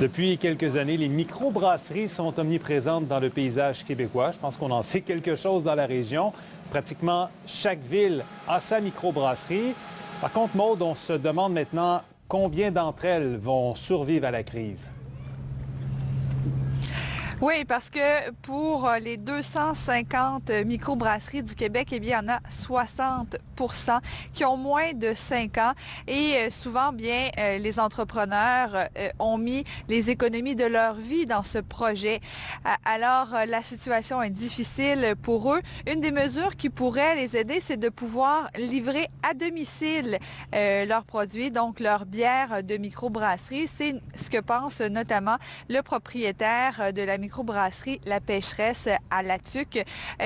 Depuis quelques années, les microbrasseries sont omniprésentes dans le paysage québécois. Je pense qu'on en sait quelque chose dans la région. Pratiquement chaque ville a sa microbrasserie. Par contre, Maude, on se demande maintenant combien d'entre elles vont survivre à la crise. Oui, parce que pour les 250 microbrasseries du Québec, eh bien, il y en a 60 qui ont moins de 5 ans. Et souvent, bien, les entrepreneurs ont mis les économies de leur vie dans ce projet. Alors, la situation est difficile pour eux. Une des mesures qui pourrait les aider, c'est de pouvoir livrer à domicile leurs produits, donc leur bière de microbrasserie. C'est ce que pense notamment le propriétaire de la microbrasserie La Pêcheresse à La Tuque.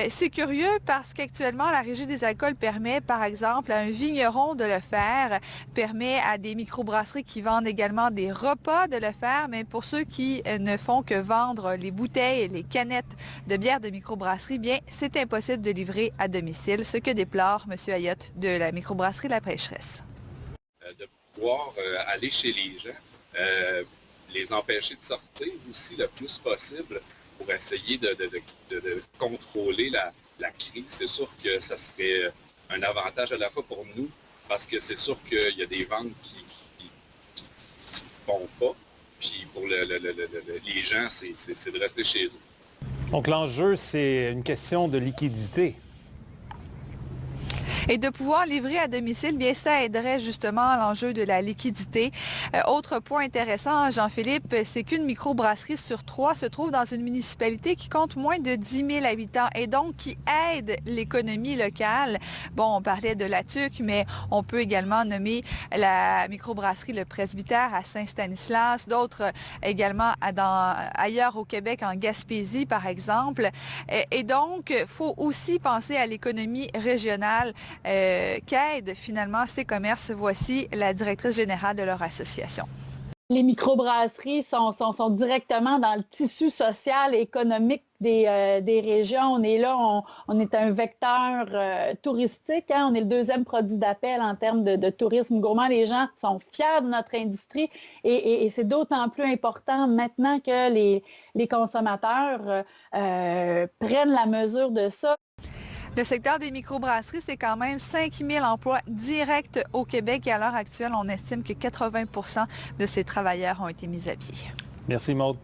C'est curieux parce qu'actuellement, la Régie des alcools permet, par exemple, à un vigneron de le faire, permet à des microbrasseries qui vendent également des repas de le faire, mais pour ceux qui ne font que vendre les bouteilles et les canettes de bière de microbrasserie, bien, c'est impossible de livrer à domicile, ce que déplore M. Ayotte de la microbrasserie La Pêcheresse. De pouvoir aller chez les gens, les empêcher de sortir aussi le plus possible pour essayer de contrôler la crise. C'est sûr que ça serait un avantage à la fois pour nous, parce que c'est sûr qu'il y a des ventes qui ne vont pas. Puis pour les gens, c'est de rester chez eux. Donc l'enjeu, c'est une question de liquidité. Et de pouvoir livrer à domicile, bien, ça aiderait justement à l'enjeu de la liquidité. Autre point intéressant, Jean-Philippe, c'est qu'une microbrasserie sur 3 se trouve dans une municipalité qui compte moins de 10 000 habitants et donc qui aide l'économie locale. Bon, on parlait de La Tuque, mais on peut également nommer la microbrasserie Le Presbytère à Saint-Stanislas, d'autres également ailleurs au Québec, en Gaspésie, par exemple. Et donc, il faut aussi penser à l'économie régionale qu'aident finalement ces commerces. Voici la directrice générale de leur association. Les microbrasseries sont directement dans le tissu social et économique des régions. On est là, on est un vecteur touristique. Hein? On est le deuxième produit d'appel en termes de tourisme gourmand. Les gens sont fiers de notre industrie et c'est d'autant plus important maintenant que les consommateurs prennent la mesure de ça. Le secteur des microbrasseries, c'est quand même 5 000 emplois directs au Québec et à l'heure actuelle, on estime que 80 % de ces travailleurs ont été mis à pied. Merci, Maude.